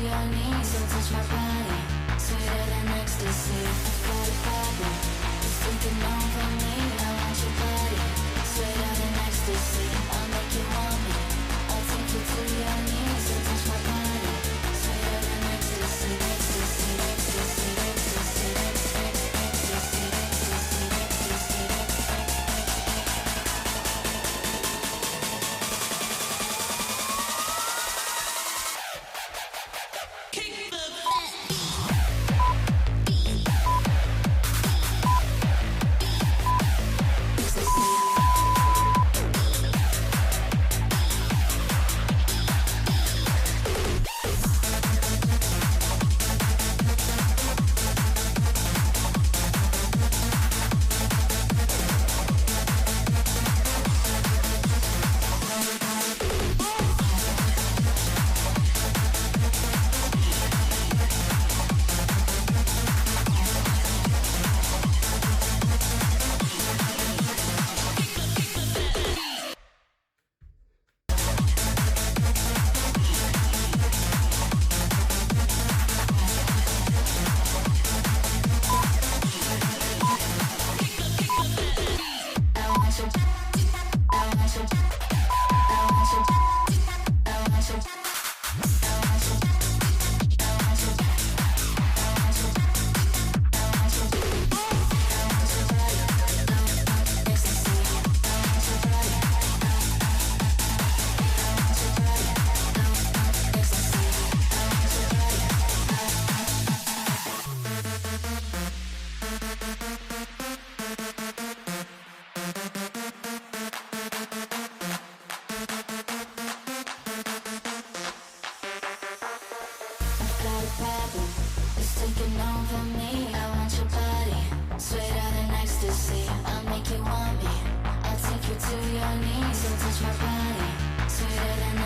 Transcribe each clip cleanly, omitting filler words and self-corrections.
your knees, so touch my body, sweeter than ecstasy. I've got a problem, it's taking over me. I want your body, sweeter than ecstasy. I'll make you want me, I'll take you to your knees, so touch my body, sweeter than ecstasy, ecstasy, ecstasy, ecstasy, ecstasy, ecstasy, ecstasy,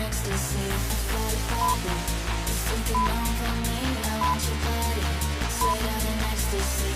ecstasy. Taking over me, I want your body, sweeter than ecstasy.